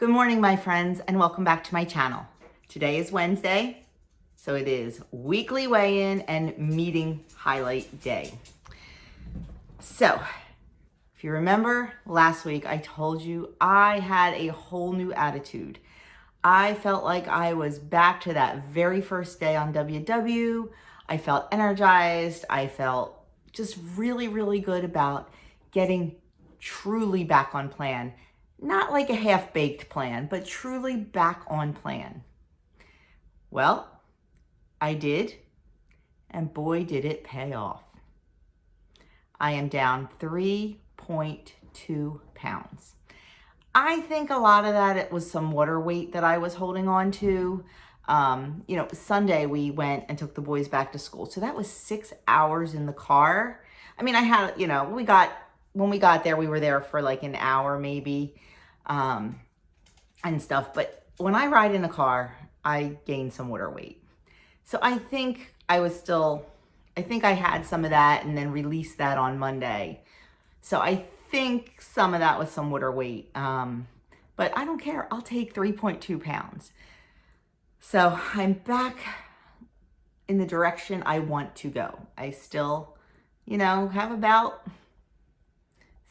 Good morning, my friends, and welcome back to my channel. Today is Wednesday, so it is weekly weigh-in and meeting highlight day. So, if you remember last week, I told you I had a whole new attitude. I felt like I was back to that very first day on WW. I felt energized. I felt just really, really good about getting truly back on plan. Not like a half-baked plan, but truly back on plan. Well, I did, and boy, did it pay off. I am down 3.2 pounds. I think a lot of that, it was some water weight that I was holding on to. Sunday we went and took the boys back to school. So that was 6 hours in the car. I mean, I had, when we got there, we were there for like an hour maybe, and stuff. But when I ride in a car, I gain some water weight. So I think I had some of that and then released that on Monday. So I think some of that was some water weight. But I don't care. I'll take 3.2 pounds. So I'm back in the direction I want to go. I still, have about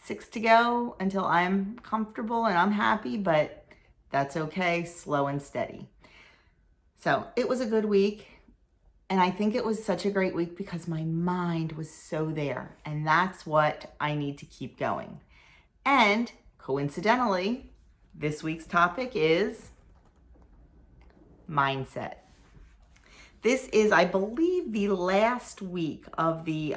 6 to go until I'm comfortable and I'm happy, but that's okay, slow and steady. So it was a good week. And I think it was such a great week because my mind was so there. And that's what I need to keep going. And coincidentally, this week's topic is mindset. This is, I believe, the last week of the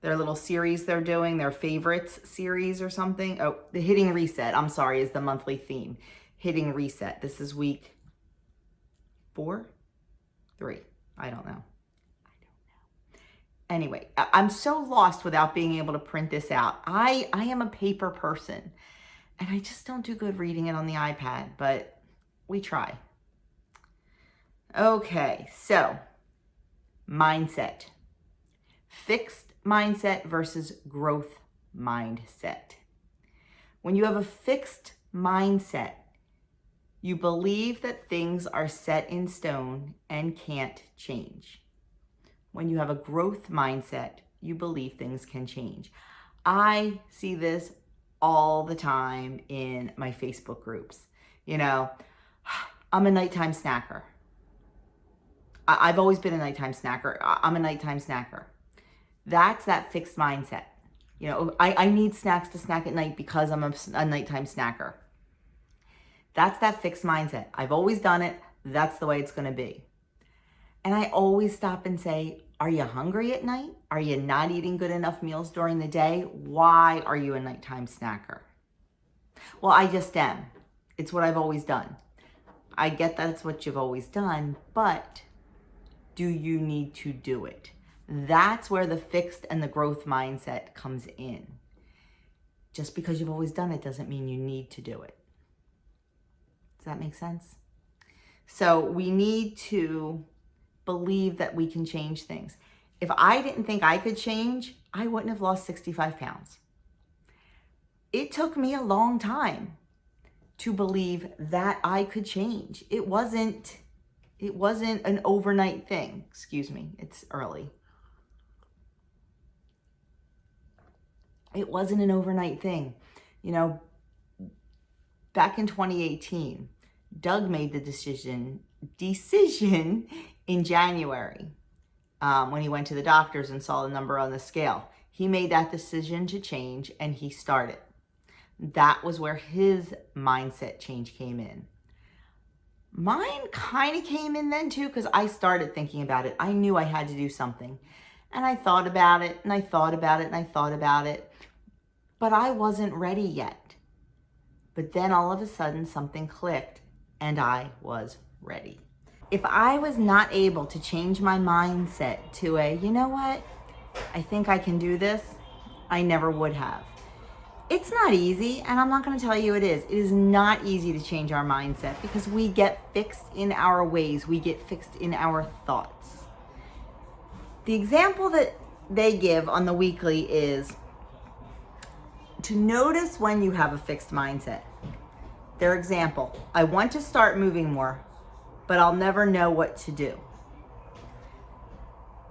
their little series they're doing, their favorites series or something. Oh, the Hitting Reset, I'm sorry, is the monthly theme. Hitting Reset. This is week 4? 3. I don't know. Anyway, I'm so lost without being able to print this out. I am a paper person, and I just don't do good reading it on the iPad, but we try. Okay, so mindset. Fixed mindset versus growth mindset. When you have a fixed mindset, you believe that things are set in stone and can't change. When you have a growth mindset, you believe things can change. I see this all the time in my Facebook groups. I'm a nighttime snacker. I've always been a nighttime snacker. I'm a nighttime snacker. That's that fixed mindset. I need snacks to snack at night because I'm a nighttime snacker. That's that fixed mindset. I've always done it. That's the way it's going to be. And I always stop and say, are you hungry at night? Are you not eating good enough meals during the day? Why are you a nighttime snacker? Well, I just am. It's what I've always done. I get that it's what you've always done, but do you need to do it? That's where the fixed and the growth mindset comes in. Just because you've always done it doesn't mean you need to do it. Does that make sense? So we need to believe that we can change things. If I didn't think I could change, I wouldn't have lost 65 pounds. It took me a long time to believe that I could change. It wasn't an overnight thing. Excuse me, it's early. It wasn't an overnight thing. Back in 2018, Doug made the decision in January when he went to the doctors and saw the number on the scale. He made that decision to change and he started. That was where his mindset change came in. Mine kind of came in then too because I started thinking about it. I knew I had to do something. And I thought about it and I thought about it and I thought about it. But I wasn't ready yet. But then all of a sudden something clicked and I was ready. If I was not able to change my mindset to you know what? I think I can do this. I never would have. It's not easy, and I'm not going to tell you it is. It is not easy to change our mindset because we get fixed in our ways. We get fixed in our thoughts. The example that they give on the weekly is to notice when you have a fixed mindset. Their example, I want to start moving more, but I'll never know what to do.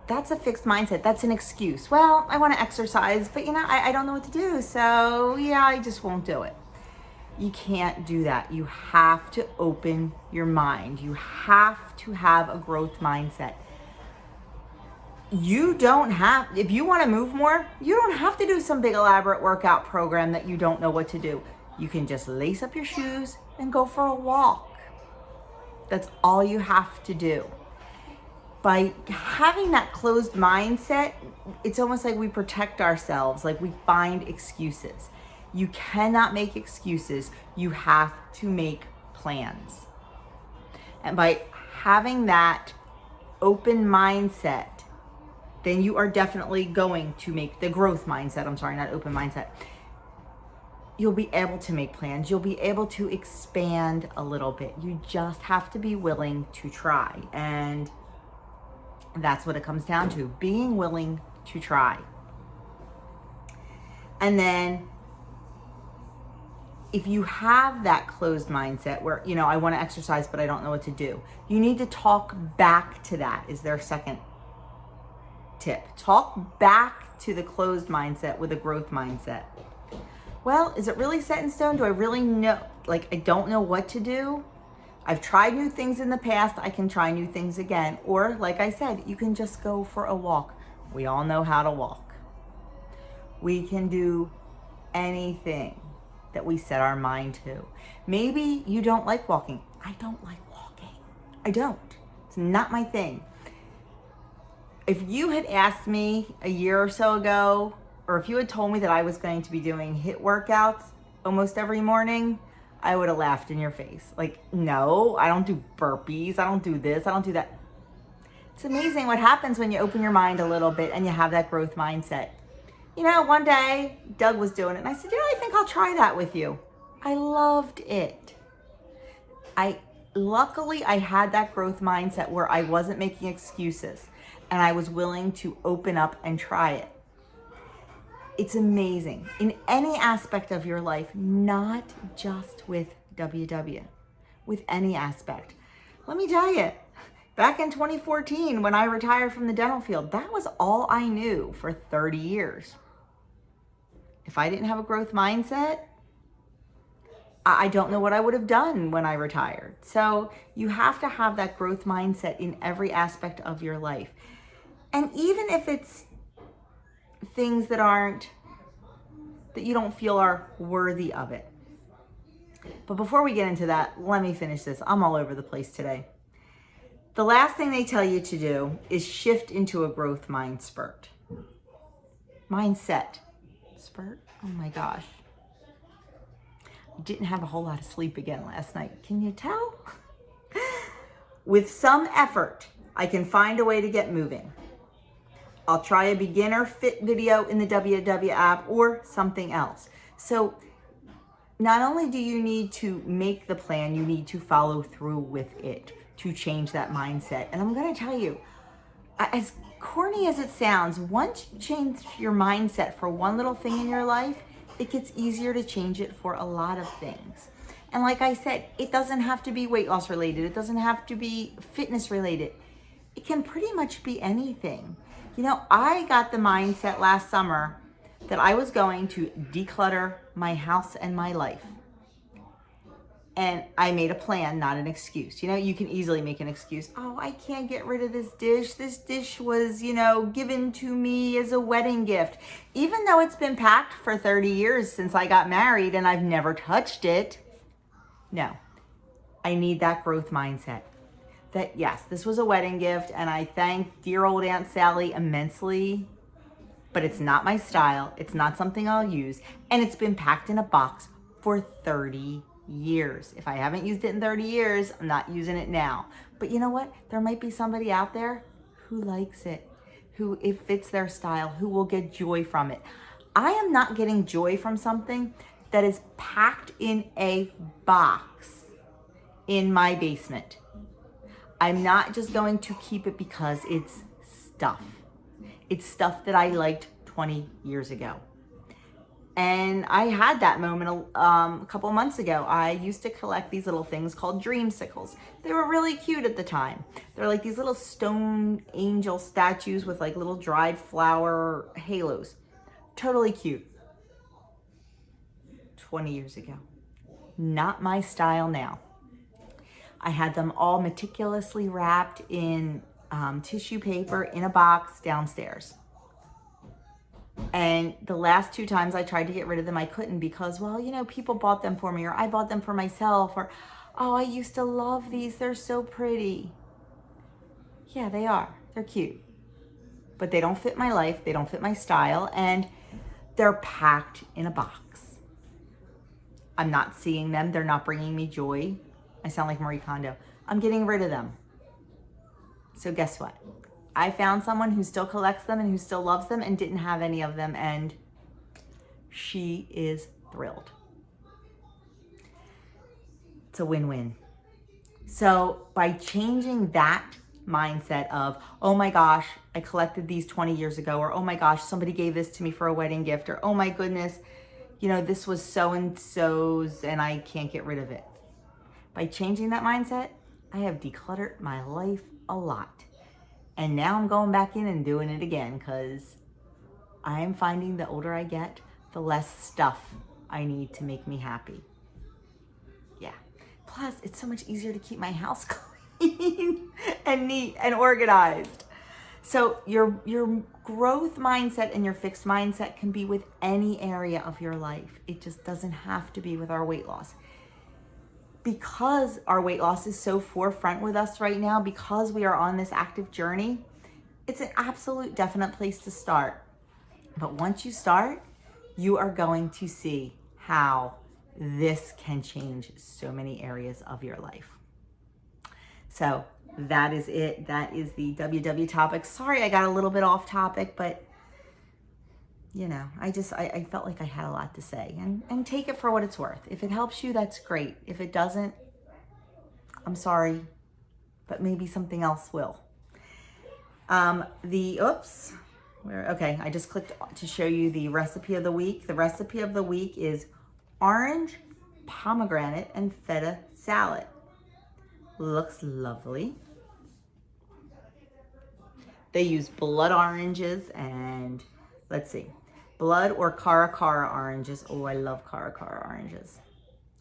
That's a fixed mindset. That's an excuse. Well, I want to exercise, but I don't know what to do. So yeah, I just won't do it. You can't do that. You have to open your mind. You have to have a growth mindset. You don't have, if you want to move more, you don't have to do some big elaborate workout program that you don't know what to do. You can just lace up your shoes and go for a walk. That's all you have to do. By having that closed mindset, it's almost like we protect ourselves, like we find excuses. You cannot make excuses. You have to make plans. And by having that open mindset, then you are definitely going to make the growth mindset. I'm sorry, not open mindset. You'll be able to make plans. You'll be able to expand a little bit. You just have to be willing to try. And that's what it comes down to, being willing to try. And then if you have that closed mindset where, I want to exercise, but I don't know what to do, you need to talk back to that, is their second tip. Talk back to the closed mindset with a growth mindset. Well, is it really set in stone? Do I really know? I don't know what to do. I've tried new things in the past. I can try new things again. Or, like I said, you can just go for a walk. We all know how to walk. We can do anything that we set our mind to. Maybe you don't like walking. I don't like walking. I don't. It's not my thing. If you had asked me a year or so ago, or if you had told me that I was going to be doing HIIT workouts almost every morning, I would have laughed in your face. No, I don't do burpees. I don't do this. I don't do that. It's amazing what happens when you open your mind a little bit and you have that growth mindset. One day Doug was doing it and I said, I think I'll try that with you. I loved it. Luckily I had that growth mindset where I wasn't making excuses and I was willing to open up and try it. It's amazing in any aspect of your life, not just with WW, with any aspect. Let me tell you, back in 2014, when I retired from the dental field, that was all I knew for 30 years. If I didn't have a growth mindset, I don't know what I would have done when I retired. So you have to have that growth mindset in every aspect of your life. And even if it's things that you don't feel are worthy of it. But before we get into that, let me finish this. I'm all over the place today. The last thing they tell you to do is shift into a growth mindset. Spurt? Oh my gosh. I didn't have a whole lot of sleep again last night. Can you tell? With some effort, I can find a way to get moving. I'll try a beginner fit video in the WW app or something else. So not only do you need to make the plan, you need to follow through with it to change that mindset. And I'm going to tell you, as corny as it sounds, once you change your mindset for one little thing in your life, it gets easier to change it for a lot of things. And like I said, it doesn't have to be weight loss related. It doesn't have to be fitness related. It can pretty much be anything. I got the mindset last summer that I was going to declutter my house and my life. And I made a plan, not an excuse. You can easily make an excuse. Oh, I can't get rid of this dish. This dish was, given to me as a wedding gift. Even though it's been packed for 30 years since I got married and I've never touched it. No, I need that growth mindset. That yes, this was a wedding gift and I thank dear old Aunt Sally immensely, but it's not my style. It's not something I'll use. And it's been packed in a box for 30 years. If I haven't used it in 30 years, I'm not using it now. But you know what? There might be somebody out there who likes it, who it fits their style, who will get joy from it. I am not getting joy from something that is packed in a box in my basement. I'm not just going to keep it because it's stuff. It's stuff that I liked 20 years ago. And I had that moment a couple months ago. I used to collect these little things called dreamsicles. They were really cute at the time. They're like these little stone angel statues with like little dried flower halos. Totally cute. 20 years ago. Not my style now. I had them all meticulously wrapped in tissue paper in a box downstairs. And the last 2 times I tried to get rid of them, I couldn't because, well, you know, people bought them for me, or I bought them for myself, or, oh, I used to love these. They're so pretty. Yeah, they are. They're cute. But they don't fit my life. They don't fit my style. And they're packed in a box. I'm not seeing them. They're not bringing me joy. I sound like Marie Kondo. I'm getting rid of them. So guess what? I found someone who still collects them and who still loves them and didn't have any of them, and she is thrilled. It's a win-win. So by changing that mindset of, oh my gosh, I collected these 20 years ago, or oh my gosh, somebody gave this to me for a wedding gift, or oh my goodness, you know, this was so-and-so's and I can't get rid of it. By changing that mindset, I have decluttered my life a lot. And now I'm going back in and doing it again because I am finding the older I get, the less stuff I need to make me happy. Yeah. Plus, it's so much easier to keep my house clean and neat and organized. So your growth mindset and your fixed mindset can be with any area of your life. It just doesn't have to be with our weight loss. Because our weight loss is so forefront with us right now, because we are on this active journey, it's an absolute definite place to start. But once you start, you are going to see how this can change so many areas of your life. So that is it. That is the WW topic. Sorry, I got a little bit off topic, but you know, I felt like I had a lot to say, and take it for what it's worth. If it helps you, that's great. If it doesn't, I'm sorry, but maybe something else will. I just clicked to show you the recipe of the week. The recipe of the week is orange, pomegranate, and feta salad. Looks lovely. They use blood oranges and, let's see, blood or cara cara oranges. Oh, I love cara cara oranges.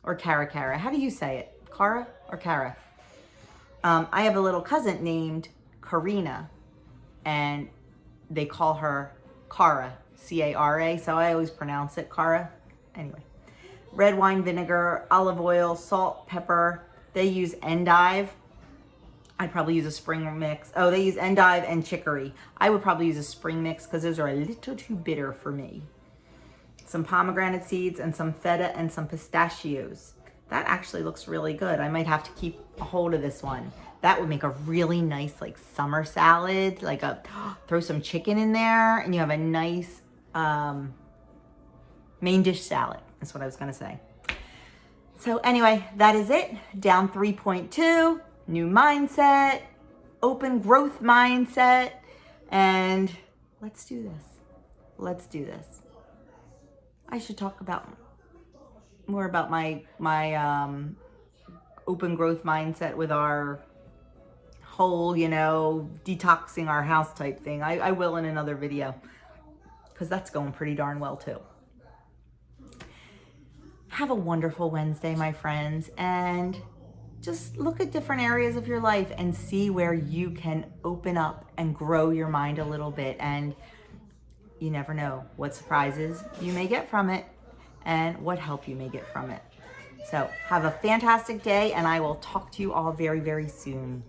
Or cara cara. How do you say it? Cara or cara? I have a little cousin named Karina, and they call her Cara, C-A-R-A, so I always pronounce it Cara. Anyway, red wine vinegar, olive oil, salt, pepper. They use endive. I'd probably use a spring mix. Oh, they use endive and chicory. I would probably use a spring mix because those are a little too bitter for me. Some pomegranate seeds and some feta and some pistachios. That actually looks really good. I might have to keep a hold of this one. That would make a really nice like summer salad, throw some chicken in there and you have a nice main dish salad. That's what I was gonna say. So anyway, that is it. Down 3.2. New mindset, open growth mindset, and let's do this. Let's do this. I should talk more about my open growth mindset with our whole, detoxing our house type thing. I will in another video because that's going pretty darn well too. Have a wonderful Wednesday, my friends, and just look at different areas of your life and see where you can open up and grow your mind a little bit. And you never know what surprises you may get from it and what help you may get from it. So have a fantastic day, and I will talk to you all very, very soon.